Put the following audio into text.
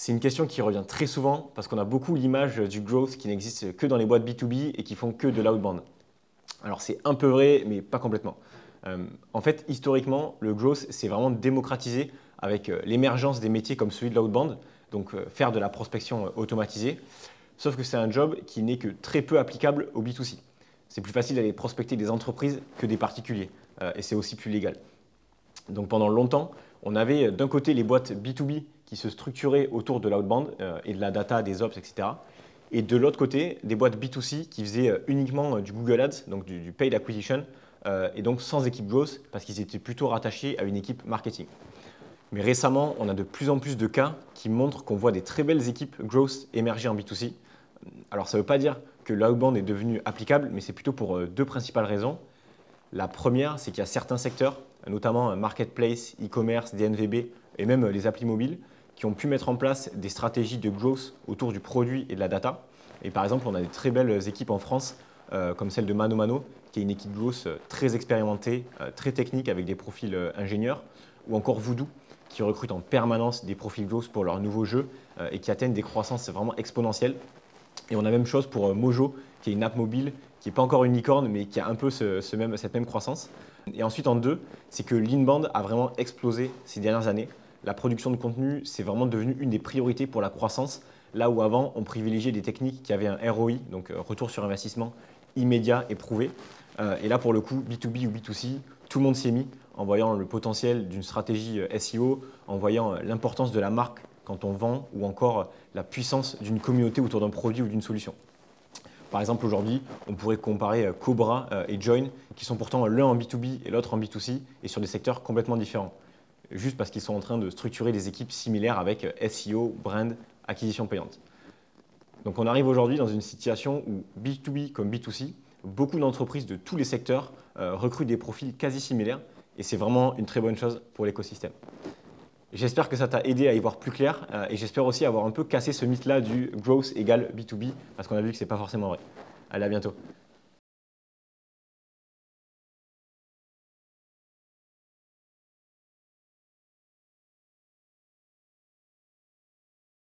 C'est une question qui revient très souvent parce qu'on a beaucoup l'image du growth qui n'existe que dans les boîtes B2B et qui font que de l'outbound. Alors c'est un peu vrai, mais pas complètement. En fait, historiquement, le growth s'est vraiment démocratisé avec l'émergence des métiers comme celui de l'outbound, donc faire de la prospection automatisée. Sauf que c'est un job qui n'est que très peu applicable au B2C. C'est plus facile d'aller prospecter des entreprises que des particuliers, et c'est aussi plus légal. Donc pendant longtemps, on avait d'un côté les boîtes B2B qui se structuraient autour de l'outbound et de la data, des ops, etc. Et de l'autre côté, des boîtes B2C qui faisaient uniquement du Google Ads, donc du paid acquisition, et donc sans équipe growth, parce qu'ils étaient plutôt rattachés à une équipe marketing. Mais récemment, on a de plus en plus de cas qui montrent qu'on voit des très belles équipes growth émerger en B2C. Alors ça ne veut pas dire que l'outbound est devenu applicable, mais c'est plutôt pour deux principales raisons. La première, c'est qu'il y a certains secteurs, notamment marketplace, e-commerce, DNVB et même les applis mobiles, qui ont pu mettre en place des stratégies de growth autour du produit et de la data. Et par exemple, on a des très belles équipes en France, comme celle de Mano Mano, qui est une équipe growth très expérimentée, très technique avec des profils ingénieurs, ou encore Voodoo, qui recrute en permanence des profils growth pour leurs nouveaux jeux et qui atteignent des croissances vraiment exponentielles. Et on a la même chose pour Mojo, qui est une app mobile qui n'est pas encore une licorne, mais qui a un peu cette même croissance. Et ensuite, en deux, c'est que l'inbound a vraiment explosé ces dernières années. La production de contenu, c'est vraiment devenu une des priorités pour la croissance, là où avant, on privilégiait des techniques qui avaient un ROI, donc retour sur investissement immédiat et prouvé. Et là, pour le coup, B2B ou B2C, tout le monde s'y est mis en voyant le potentiel d'une stratégie SEO, en voyant l'importance de la marque quand on vend ou encore la puissance d'une communauté autour d'un produit ou d'une solution. Par exemple, aujourd'hui, on pourrait comparer Cobra et Join, qui sont pourtant l'un en B2B et l'autre en B2C, et sur des secteurs complètement différents. Juste parce qu'ils sont en train de structurer des équipes similaires avec SEO, brand, acquisition payante. Donc on arrive aujourd'hui dans une situation où B2B comme B2C, beaucoup d'entreprises de tous les secteurs recrutent des profils quasi similaires, et c'est vraiment une très bonne chose pour l'écosystème. J'espère que ça t'a aidé à y voir plus clair et j'espère aussi avoir un peu cassé ce mythe-là du growth égale B2B parce qu'on a vu que ce n'est pas forcément vrai. Allez, à bientôt.